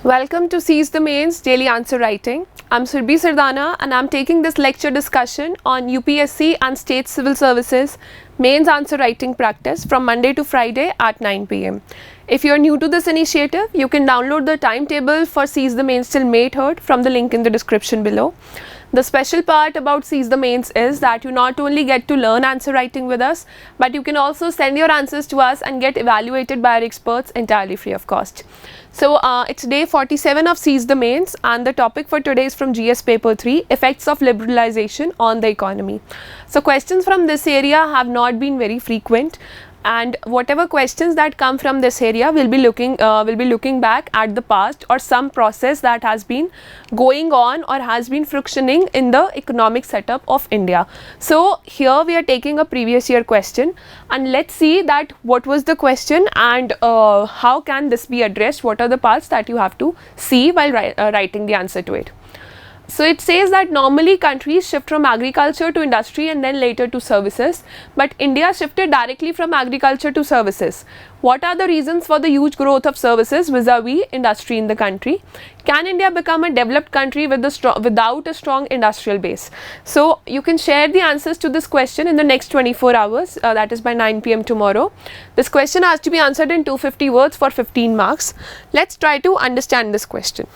Welcome to Seize the Mains Daily Answer Writing. I'm Surbhi Sardana and I'm taking this lecture discussion on UPSC and State Civil Services Mains Answer Writing practice from Monday to Friday at 9 pm. If you're new to this initiative, you can download the timetable for Seize the Mains till May 3rd from the link in the description below. The special part about Seize the Mains is that you not only get to learn answer writing with us, but you can also send your answers to us and get evaluated by our experts entirely free of cost. So it's day 47 of Seize the Mains and the topic for today is from GS paper 3, Effects of Liberalization on the Economy. So questions from this area have not been very frequent, and whatever questions that come from this area will be looking back at the past or some process that has been going on or has been frictioning in the economic setup of India. So here we are taking a previous year question and let's see that what was the question and how can this be addressed, what are the parts that you have to see while writing the answer to it. So it says that normally countries shift from agriculture to industry and then later to services, but India shifted directly from agriculture to services. What are the reasons for the huge growth of services vis-a-vis industry in the country? Can India become a developed country without a strong industrial base? So you can share the answers to this question in the next 24 hours, that is by 9 pm tomorrow. This question has to be answered in 250 words for 15 marks. Let's try to understand this question.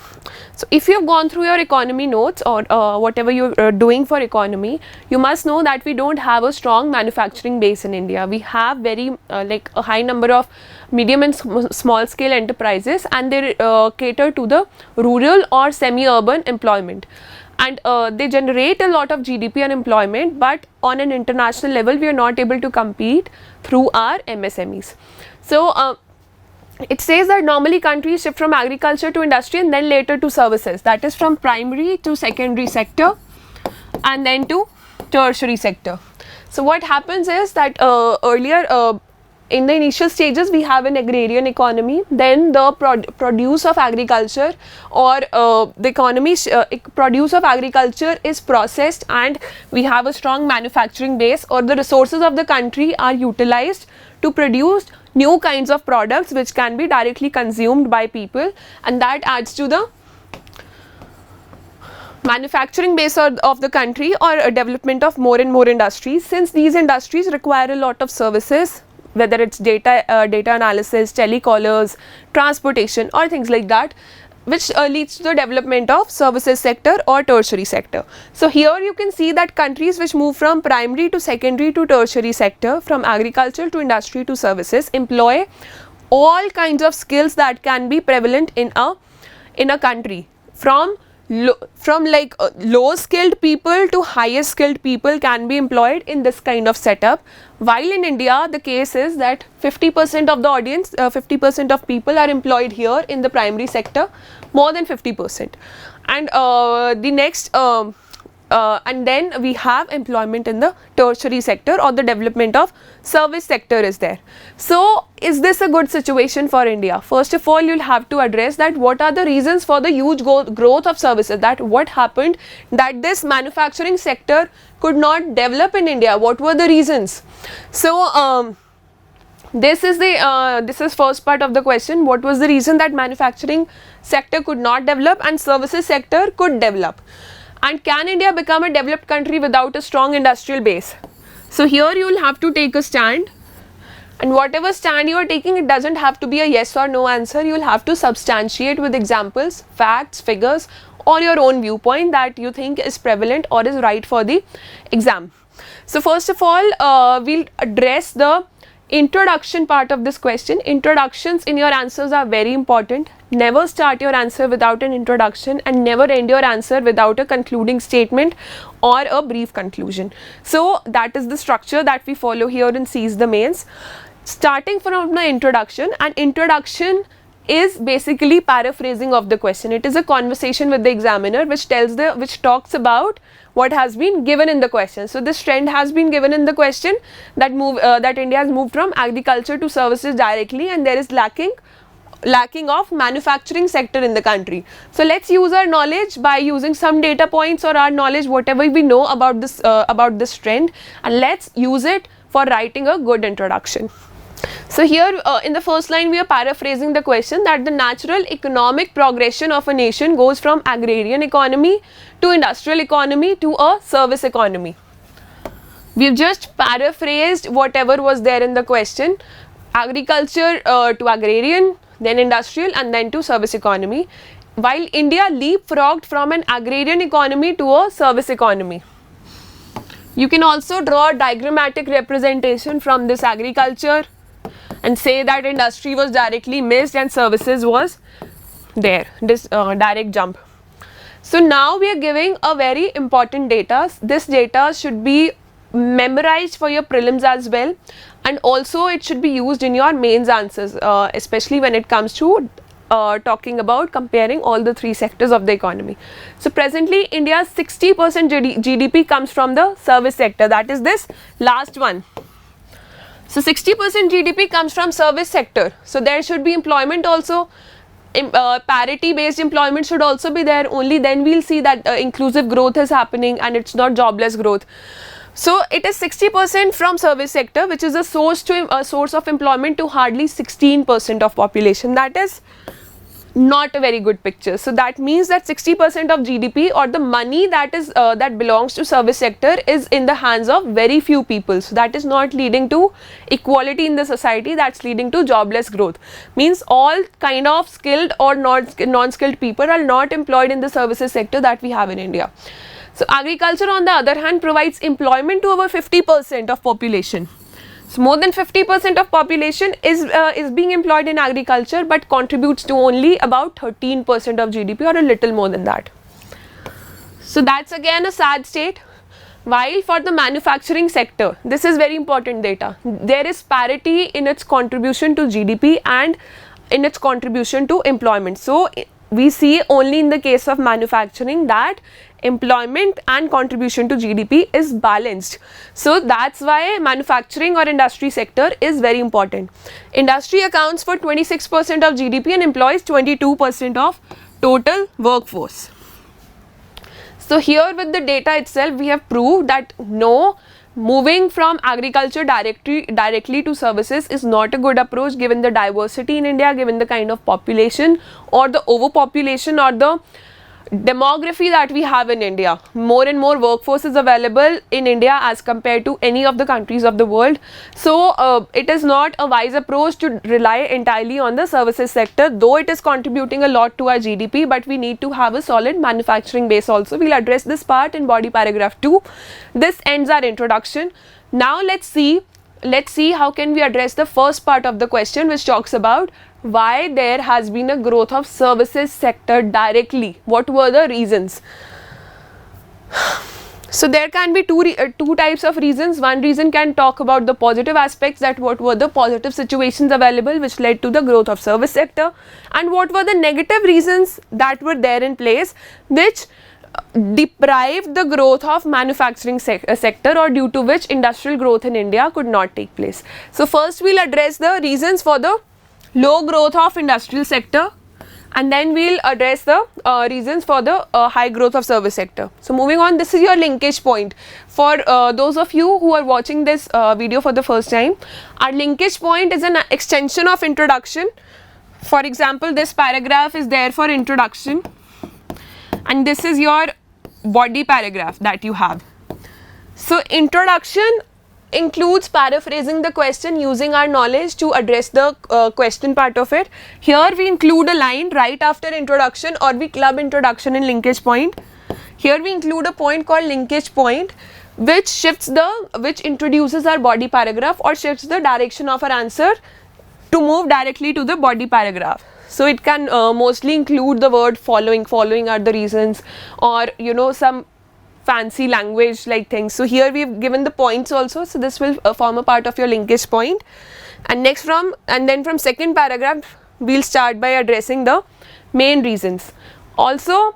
So if you have gone through your economy notes or whatever you are doing for economy, you must know that we don't have a strong manufacturing base in India. We have very like a high number of medium and small scale enterprises, and they cater to the rural or semi-urban employment, and they generate a lot of GDP and employment, but on an international level we are not able to compete through our MSMEs. So it says that normally countries shift from agriculture to industry and then later to services, that is from primary to secondary sector and then to tertiary sector. So what happens is that earlier in the initial stages we have an agrarian economy, then the produce of agriculture or the economy produce of agriculture is processed and we have a strong manufacturing base, or the resources of the country are utilized to produce new kinds of products which can be directly consumed by people, and that adds to the manufacturing base of the country or a development of more and more industries, since these industries require a lot of services, whether it's data analysis, telecallers, transportation or things like that, which leads to the development of services sector or tertiary sector. So here you can see that countries which move from primary to secondary to tertiary sector, from agriculture to industry to services, employ all kinds of skills that can be prevalent in a country, from low skilled people to highest skilled people can be employed in this kind of setup, while in India the case is that 50% of the audience, 50% of people are employed here in the primary sector, more than 50%, and the next and then we have employment in the tertiary sector, or the development of service sector is there. So is this a good situation for India? First of all, you'll have to address that what are the reasons for the huge growth of services, that what happened that this manufacturing sector could not develop in India, what were the reasons? So this is first part of the question, what was the reason that manufacturing sector could not develop and services sector could develop? And can India become a developed country without a strong industrial base? So here you will have to take a stand, and whatever stand you are taking, it doesn't have to be a yes or no answer. You will have to substantiate with examples, facts, figures, or your own viewpoint that you think is prevalent or is right for the exam. So first of all, we'll address the introduction part of this question. Introductions in your answers are very important. Never start your answer without an introduction and never end your answer without a concluding statement or a brief conclusion. So that is the structure that we follow here in Seize the Mains. Starting from the introduction, and introduction is basically paraphrasing of the question. It is a conversation with the examiner which talks about what has been given in the question. So this trend has been given in the question that India has moved from agriculture to services directly, and there is lacking of manufacturing sector in the country. So let's use our knowledge by using some data points or our knowledge, whatever we know about this trend, and let's use it for writing a good introduction. So So here in the first line we are paraphrasing the question that the natural economic progression of a nation goes from agrarian economy to industrial economy to a service economy. We've just paraphrased whatever was there in the question, agriculture to agrarian, then industrial and then to service economy, while India leapfrogged from an agrarian economy to a service economy. You can also draw a diagrammatic representation from this agriculture and say that industry was directly missed and services was there, this direct jump. So now we are giving a very important data. This data should be memorized for your prelims as well, and also it should be used in your mains answers, especially when it comes to talking about comparing all the three sectors of the economy. So presently India's 60% GDP comes from the service sector, that is this last one. So 60% GDP comes from service sector. So there should be employment also. Parity based employment should also be there. Only then we'll see that inclusive growth is happening and it's not jobless growth. So it is 60% from service sector, which is a source of employment to hardly 16% of population. That is not a very good picture. So that means that 60% of GDP or the money that is that belongs to service sector is in the hands of very few people. So that is not leading to equality in the society, that's leading to jobless growth. Means all kind of skilled or non-skilled people are not employed in the services sector that we have in India. So agriculture on the other hand provides employment to over 50% of population. So more than 50% of population is being employed in agriculture, but contributes to only about 13% of GDP or a little more than that. So that's again a sad state. While for the manufacturing sector, this is very important data, there is parity in its contribution to GDP and in its contribution to employment. So we see only in the case of manufacturing that employment and contribution to GDP is balanced. So that's why manufacturing or industry sector is very important. Industry accounts for 26% of GDP and employs 22% of total workforce. So here with the data itself we have proved that no, moving from agriculture directly to services is not a good approach given the diversity in India, given the kind of population or the overpopulation or the demography that we have in India. More and more workforce is available in India as compared to any of the countries of the world. So it is not a wise approach to rely entirely on the services sector, though it is contributing a lot to our GDP, but we need to have a solid manufacturing base also. We'll address this part in body paragraph 2. This ends our introduction. Now let's see how can we address the first part of the question, which talks about why there has been a growth of services sector directly. What were the reasons? So there can be two types of reasons. One reason can talk about the positive aspects, that what were the positive situations available which led to the growth of service sector, and what were the negative reasons that were there in place which deprived the growth of manufacturing sector, or due to which industrial growth in India could not take place. So first we'll address the reasons for the low growth of industrial sector, and then we'll address the reasons for the high growth of service sector. So moving on, this is your linkage point. For those of you who are watching this video for the first time, our linkage point is an extension of introduction. For example, this paragraph is there for introduction, and this is your body paragraph that you have. So introduction includes paraphrasing the question using our knowledge to address the question part of it. Here we include a line right after introduction, or we club introduction and linkage point. Here we include a point called linkage point, which introduces our body paragraph or shifts the direction of our answer to move directly to the body paragraph. So it can mostly include the word following are the reasons, or some fancy language like things. So here we have given the points also, so this will form a part of your linkage point. And then from second paragraph we'll start by addressing the main reasons. Also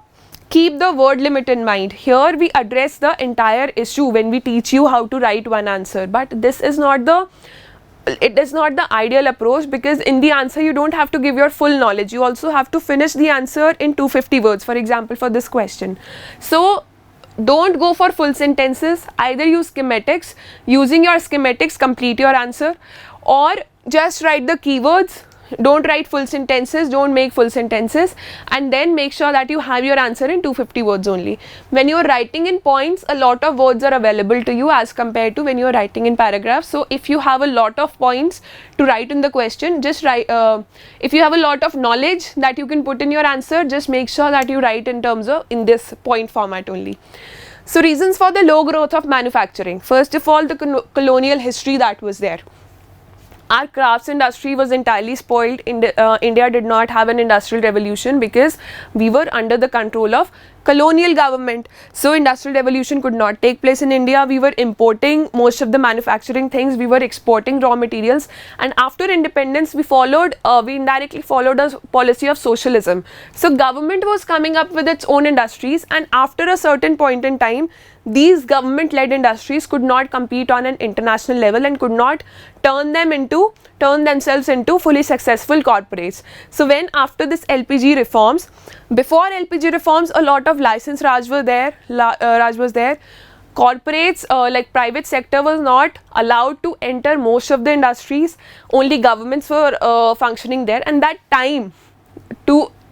keep the word limit in mind. Here we address the entire issue when we teach you how to write one answer, but this is not the ideal approach, because in the answer you don't have to give your full knowledge, you also have to finish the answer in 250 words, for example, for this question. So don't go for full sentences, either use schematics. Using your schematics complete your answer, or just write the keywords, don't write full sentences, don't make full sentences, and then make sure that you have your answer in 250 words only. When you are writing in points, a lot of words are available to you as compared to when you are writing in paragraphs. So if you have a lot of points to write in the question, just write, if you have a lot of knowledge that you can put in your answer, just make sure that you write in terms of in this point format only. So reasons for the low growth of manufacturing. First of all, the colonial history that was there. Our crafts industry was entirely spoiled. India did not have an industrial revolution because we were under the control of colonial government. So industrial revolution could not take place in India. We were importing most of the manufacturing things. We were exporting raw materials. And after independence, we indirectly followed a policy of socialism. So government was coming up with its own industries, and after a certain point in time, these government-led industries could not compete on an international level and could not turn themselves into fully successful corporates. So when after this LPG reforms, before LPG reforms, a lot of license Raj was there. Corporates like private sector was not allowed to enter most of the industries. Only governments were functioning there, and that time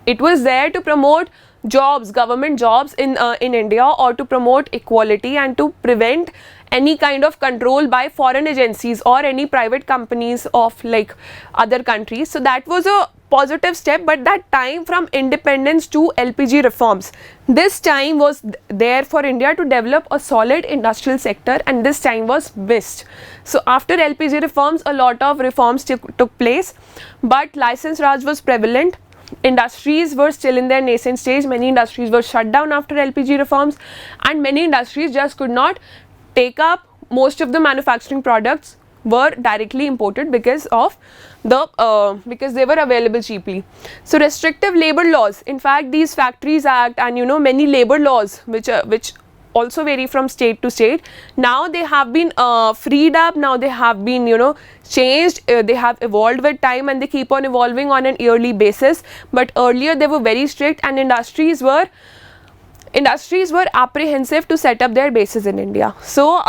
it was there to promote jobs, government jobs in India, or to promote equality and to prevent any kind of control by foreign agencies or any private companies of like other countries. So that was a positive step, but that time from independence to LPG reforms, this time was there for India to develop a solid industrial sector, and this time was missed. So after LPG reforms, a lot of reforms took place, but license Raj was prevalent. Industries were still in their nascent stage. Many industries were shut down after LPG reforms, and many industries just could not take up. Most of the manufacturing products were directly imported because of because they were available cheaply. So restrictive labor laws, in fact these Factories Act and many labor laws which also vary from state to state, now they have been freed up, now they have been changed, they have evolved with time, and they keep on evolving on an yearly basis. But earlier they were very strict, and industries were apprehensive to set up their bases in India. So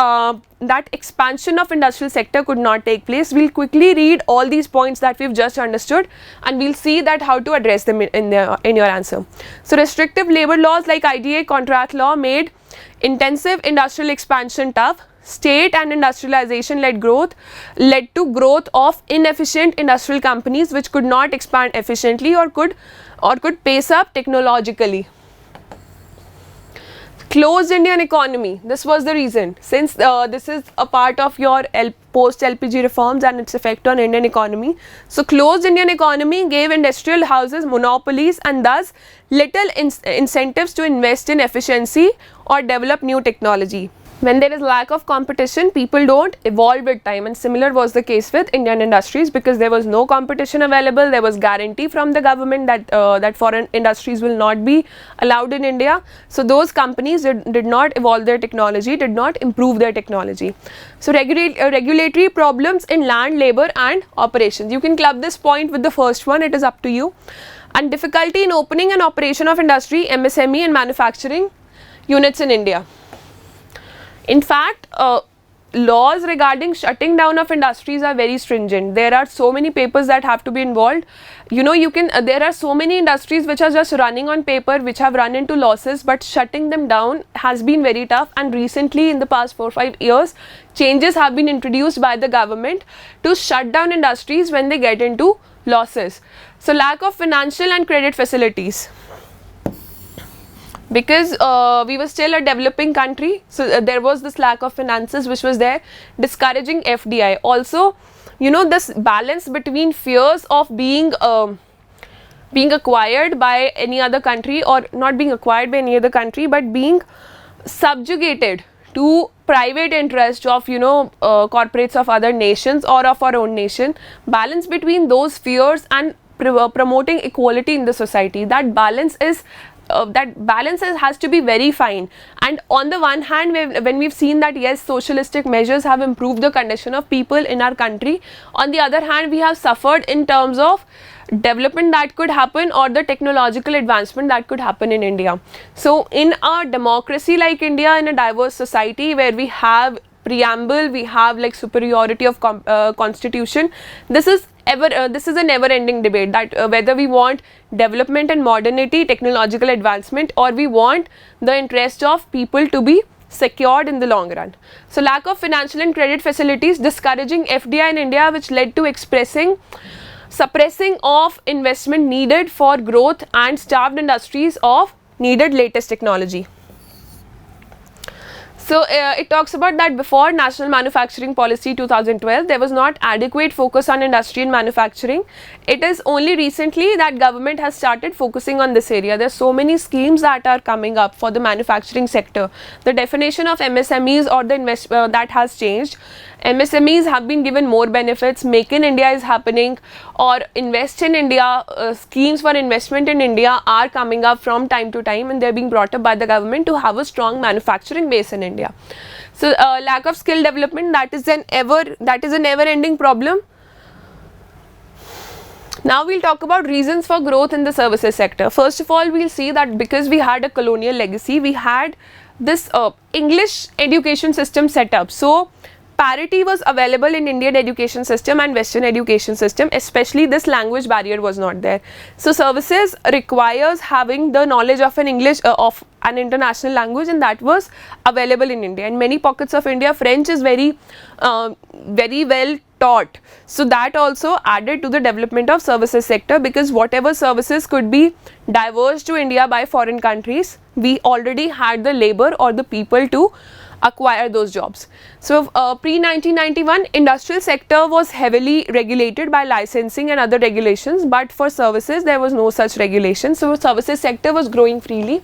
that expansion of industrial sector could not take place. We'll quickly read all these points that we've just understood, and we'll see that how to address them in your answer. So restrictive labor laws like IDA contract law made intensive industrial expansion tough. State and industrialization led to growth of inefficient industrial companies which could not expand efficiently or could pace up technologically. Closed Indian economy, this was the reason. Since this is a part of your post LPG reforms and its effect on Indian economy. So closed Indian economy gave industrial houses monopolies and thus little incentives to invest in efficiency or develop new technology. When there is lack of competition, people don't evolve with time, and similar was the case with Indian industries because there was no competition available. There was guarantee from the government that foreign industries will not be allowed in India. So those companies did not evolve their technology, did not improve their technology. So regulatory problems in land, labor and operations. You can club this point with the first one, it is up to you. And difficulty in opening and operation of industry, MSME and manufacturing units in India. In fact, laws regarding shutting down of industries are very stringent. There are so many papers that have to be involved. There are so many industries which are just running on paper, which have run into losses, but shutting them down has been very tough. And recently, in the past 4 or 5 years, changes have been introduced by the government to shut down industries when they get into losses. So lack of financial and credit facilities. Because we were still a developing country, so there was this lack of finances which was there, discouraging FDI. Also, this balance between fears of being acquired by any other country, or not being acquired by any other country, but being subjugated to private interest of corporates of other nations or of our own nation. Balance between those fears and promoting equality in the society. That balance has to be very fine. And on the one hand, when we've seen that yes, socialistic measures have improved the condition of people in our country, on the other hand we have suffered in terms of development that could happen or the technological advancement that could happen in India. So in a democracy like India, in a diverse society where we have preamble, we have like superiority of constitution. This is a never ending debate, that whether we want development and modernity, technological advancement, or we want the interest of people to be secured in the long run. So lack of financial and credit facilities discouraging FDI in India, which led to suppressing of investment needed for growth and starved industries of needed latest technology. So it talks about that before National Manufacturing Policy 2012, there was not adequate focus on industry and manufacturing. It is only recently that government has started focusing on this area. There are so many schemes that are coming up for the manufacturing sector. The definition of MSMEs or the that has changed. MSMEs have been given more benefits. Make in India is happening, or invest in India, schemes for investment in India are coming up from time to time, and they're being brought up by the government to have a strong manufacturing base in India. So lack of skill development, that is a never ending problem. Now we'll talk about reasons for growth in the services sector. First of all, we'll see that because we had a colonial legacy, we had this English education system set up. So parity was available in Indian education system and Western education system, especially this language barrier was not there. So services requires having the knowledge of an international language, and that was available in India. In many pockets of India, French is very well taught. So that also added to the development of services sector, because whatever services could be diverged to India by foreign countries, we already had the labor or the people to acquire those jobs. So pre-1991, industrial sector was heavily regulated by licensing and other regulations, but for services there was no such regulation. So services sector was growing freely.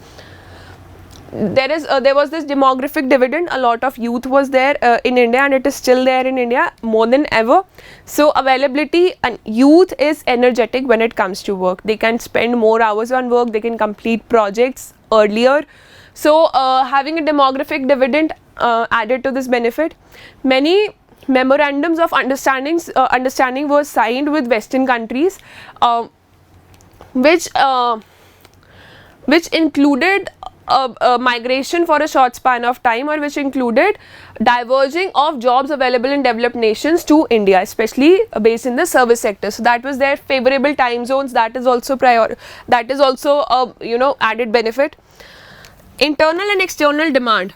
There was this demographic dividend. A lot of youth was there in India, and it is still there in India more than ever. So availability, and youth is energetic when it comes to work. They can spend more hours on work, they can complete projects earlier. So having a demographic dividend added to this benefit. Many memorandums of understanding were signed with Western countries, which included migration for a short span of time, or which included diverging of jobs available in developed nations to India, especially based in the service sector. So that was their favorable time zones. That is also added benefit. Internal and external demand.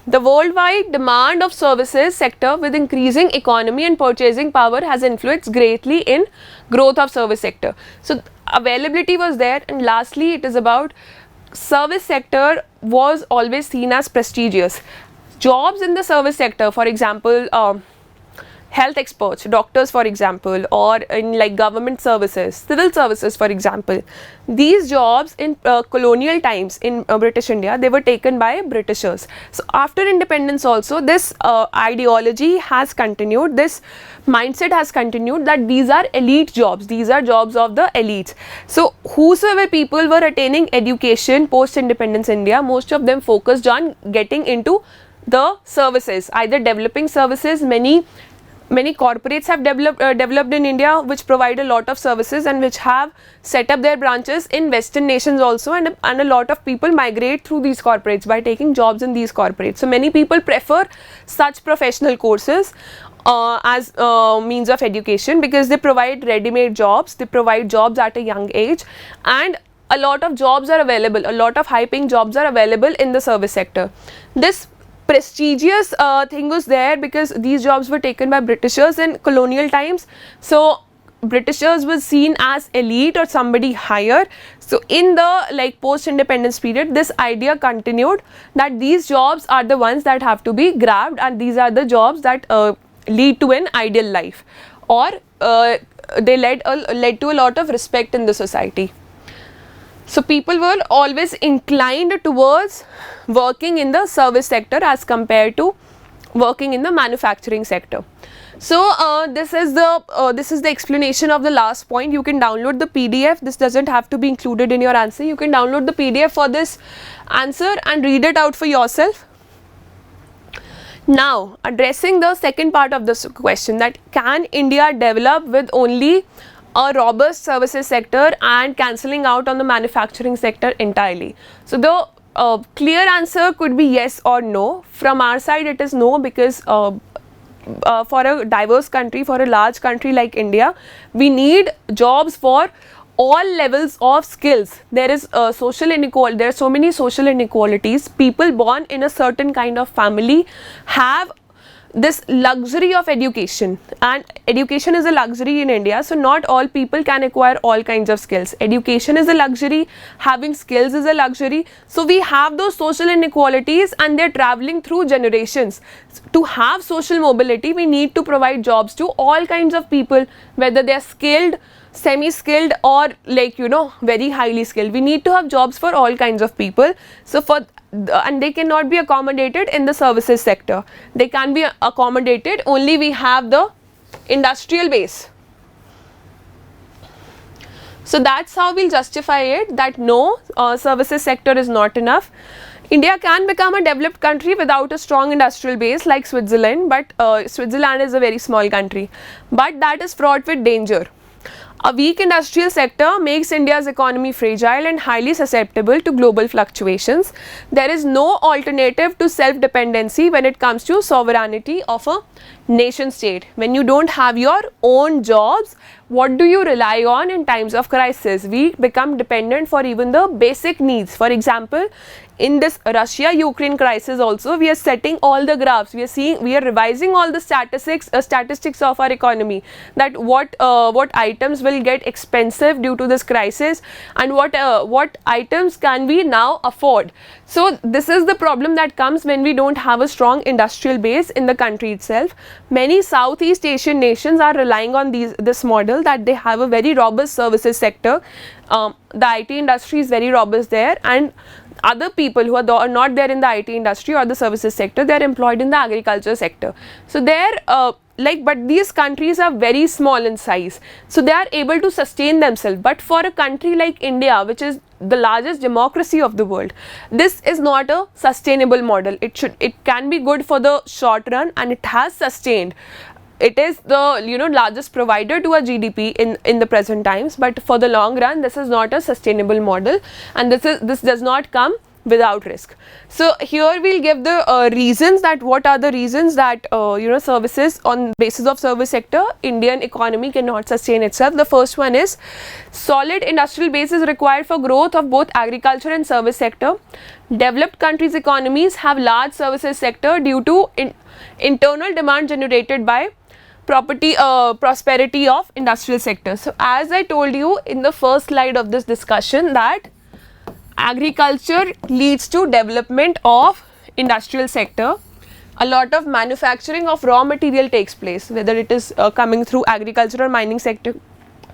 The worldwide demand of services sector with increasing economy and purchasing power has influenced greatly in growth of service sector. So availability was there, and lastly it is about service sector was always seen as prestigious. Jobs in the service sector, for example, health experts, doctors for example, or in like government services, civil services for example, these jobs in colonial times in British India, they were taken by Britishers. So after independence also, this ideology has continued, this mindset has continued, that these are elite jobs, these are jobs of the elites. So whosoever people were attaining education post independence India, most of them focused on getting into the services, either developing services. Many corporates have developed in India, which provide a lot of services and which have set up their branches in Western nations also, and a lot of people migrate through these corporates by taking jobs in these corporates. So many people prefer such professional courses as means of education, because they provide ready-made jobs, they provide jobs at a young age, and a lot of jobs are available, a lot of high-paying jobs are available in the service sector. This prestigious thing was there because these jobs were taken by Britishers in colonial times. So Britishers was seen as elite or somebody higher. So in the post-independence period, this idea continued that these jobs are the ones that have to be grabbed, and these are the jobs that lead to an ideal life, or they led to a lot of respect in the society. So people were always inclined towards working in the service sector as compared to working in the manufacturing sector. So this is the explanation of the last point. You can download the PDF. This doesn't have to be included in your answer. You can download the PDF for this answer and read it out for yourself. Now addressing the second part of this question, that can India develop with only a robust services sector and cancelling out on the manufacturing sector entirely? So the clear answer could be yes or no. From our side it is no, because for a diverse country, for a large country like India, we need jobs for all levels of skills. There is social inequality, there are so many social inequalities. People born in a certain kind of family have this luxury of education, and education is a luxury in India, so not all people can acquire all kinds of skills. Education is a luxury, having skills is a luxury, so we have those social inequalities and they're traveling through generations. To have social mobility, we need to provide jobs to all kinds of people, whether they're skilled, semi-skilled, or like, you know, very highly skilled. We need to have jobs for all kinds of people. So for and they cannot be accommodated in the services sector. They can be accommodated only we have the industrial base. So that's how we'll justify it, that no, services sector is not enough. India can become a developed country without a strong industrial base like Switzerland, but Switzerland is a very small country, but that is fraught with danger. A weak industrial sector makes India's economy fragile and highly susceptible to global fluctuations. There is no alternative to self-dependency when it comes to sovereignty of a nation state. When you don't have your own jobs, what do you rely on in times of crisis? We become dependent for even the basic needs. For example, in this Russia-Ukraine crisis also, we are setting all the graphs, we are revising all the statistics of our economy, that what items will get expensive due to this crisis and what items can we now afford. So this is the problem that comes when we don't have a strong industrial base in the country itself. Many Southeast Asian nations are relying on this model, that they have a very robust services sector. The IT industry is very robust there, and other people who are not there in the IT industry or the services sector, they are employed in the agriculture sector. So but these countries are very small in size, so they are able to sustain themselves. But for a country like India, which is the largest democracy of the world, this is not a sustainable model. It can be good for the short run, and it has sustained. It is the largest provider to a GDP in the present times, but for the long run this is not a sustainable model, and this does not come without risk. So here we'll give the reasons, that what are the reasons that services, on basis of service sector, Indian economy cannot sustain itself. The first one is solid industrial base is required for growth of both agriculture and service sector. Developed countries' economies have large services sector due to internal demand generated by prosperity of industrial sector. So as I told you in the first slide of this discussion, that agriculture leads to development of industrial sector. A lot of manufacturing of raw material takes place, whether it is coming through agriculture or mining sector.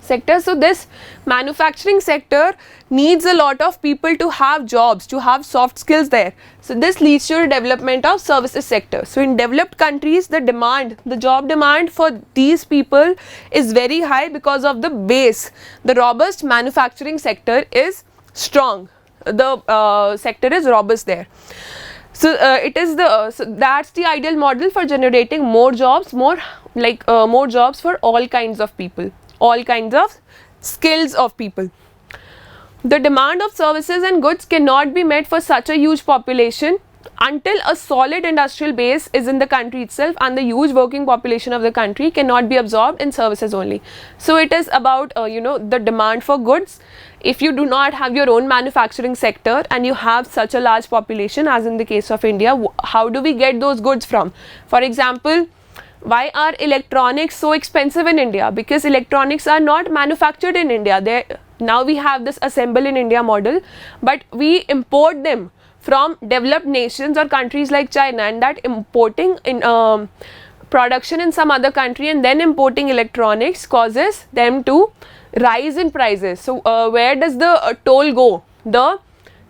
So this manufacturing sector needs a lot of people to have jobs, to have soft skills there. So this leads to the development of services sector. So in developed countries, the job demand for these people is very high because of the base. The robust manufacturing sector is strong. The sector is robust there. So so that's the ideal model for generating more jobs, more jobs for all kinds of people, all kinds of skills of people. The demand of services and goods cannot be met for such a huge population until a solid industrial base is in the country itself, and the huge working population of the country cannot be absorbed in services only. So it is about the demand for goods. If you do not have your own manufacturing sector and you have such a large population as in the case of India, how do we get those goods from? For example, why are electronics so expensive in India? Because electronics are not manufactured in India. Now we have this assemble in India model, but we import them from developed nations or countries like China, and that importing in production in some other country and then importing electronics causes them to rise in prices. So where does the toll go? The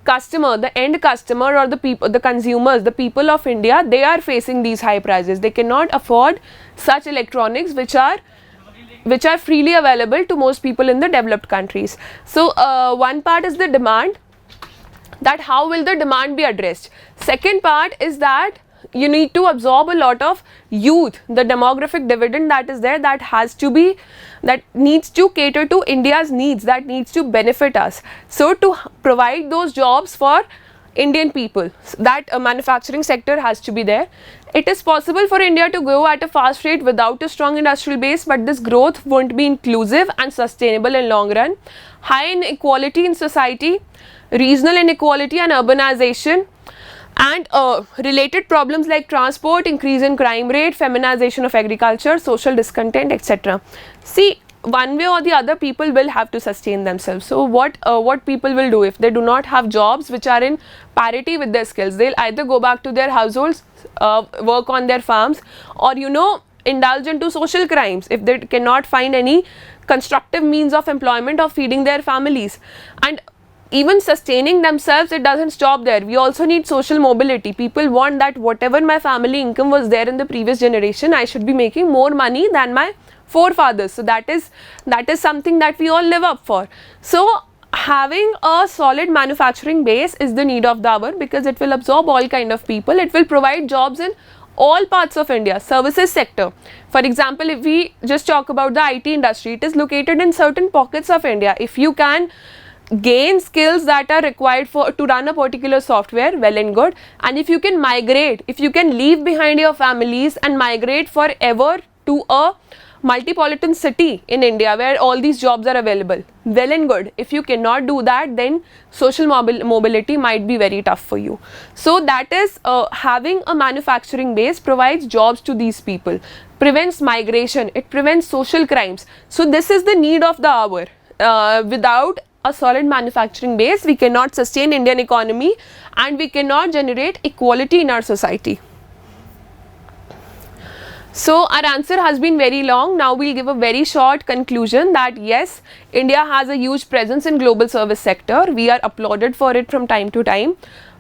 customer, the end customer, or the people, the consumers, the people of India, they are facing these high prices. They cannot afford such electronics which are freely available to most people in the developed countries. So one part is the demand, that how will the demand be addressed. Second part is that you need to absorb a lot of youth, the demographic dividend that is there, that needs to cater to India's needs, that needs to benefit us. So to provide those jobs for Indian people. That manufacturing sector has to be there. It is possible for India to grow at a fast rate without a strong industrial base, but this growth won't be inclusive and sustainable in long run. High inequality in society, regional inequality and urbanization, and related problems like transport, increase in crime rate, feminization of agriculture, social discontent, etc. See, one way or the other, people will have to sustain themselves. So what people will do if they do not have jobs which are in parity with their skills? They'll either go back to their households, work on their farms, or indulge into social crimes if they cannot find any constructive means of employment or feeding their families. And even sustaining themselves, it doesn't stop there. We also need social mobility. People want that whatever my family income was there in the previous generation, I should be making more money than my forefathers. So that is something that we all live up for. So having a solid manufacturing base is the need of the hour, because it will absorb all kind of people. It will provide jobs in all parts of India. Services sector, for example, if we just talk about the IT industry, it is located in certain pockets of India. If you can gain skills that are required to run a particular software, well and good. And if you can migrate, if you can leave behind your families and migrate forever to a multipolitan city in India where all these jobs are available, well and good. If you cannot do that, then social mobility might be very tough for you. So that is, having a manufacturing base provides jobs to these people, prevents migration, it prevents social crimes. So this is the need of the hour. Without a solid manufacturing base, we cannot sustain Indian economy and we cannot generate equality in our society. So our answer has been very long. Now we'll give a very short conclusion that yes, India has a huge presence in global service sector. We are applauded for it from time to time.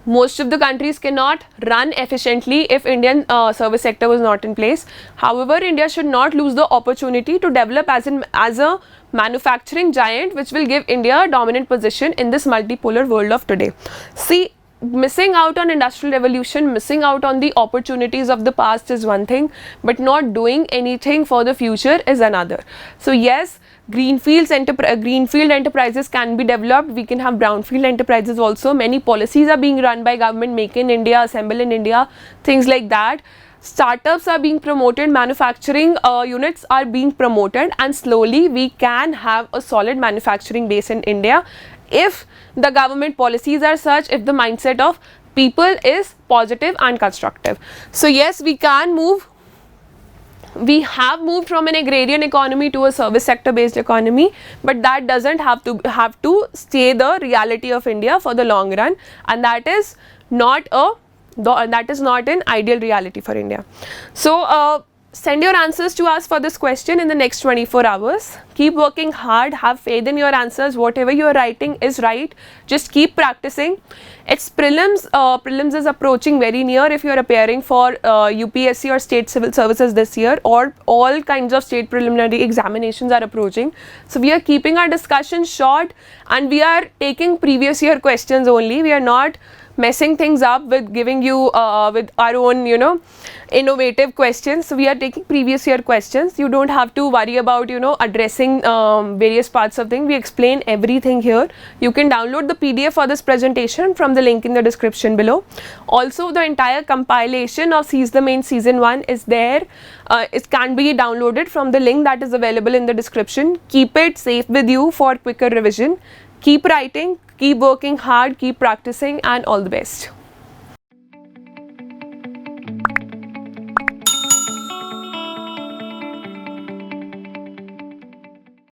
Most of the countries cannot run efficiently if Indian service sector was not in place. However, India should not lose the opportunity to develop as a manufacturing giant, which will give India a dominant position in this multipolar world of today. See, missing out on industrial revolution, missing out on the opportunities of the past is one thing, but not doing anything for the future is another. So yes, greenfield enterprises can be developed. We can have brownfield enterprises also. Many policies are being run by government, make in India, assemble in India, things like that. Startups are being promoted, manufacturing units are being promoted, and slowly we can have a solid manufacturing base in India if the government policies are such, if the mindset of people is positive and constructive. So yes, we can move. We have moved from an agrarian economy to a service sector based economy, but that doesn't have to stay the reality of India for the long run, and that is not an ideal reality for India. So send your answers to us for this question in the next 24 hours. Keep working hard, have faith in your answers. Whatever you are writing is right. Just keep practicing. It's prelims. Prelims is approaching very near if you are appearing for UPSC or state civil services this year, or all kinds of state preliminary examinations are approaching. So we are keeping our discussion short and we are taking previous year questions only. We are not messing things up with giving you with our own innovative questions. So we are taking previous year questions. You don't have to worry about addressing various parts of things. We explain everything here. You can download the PDF for this presentation from the link in the description below. Also, the entire compilation of Seize the Mains Season 1 is there. It can be downloaded from the link that is available in the description. Keep it safe with you for quicker revision. Keep writing, keep working hard, keep practicing, and all the best.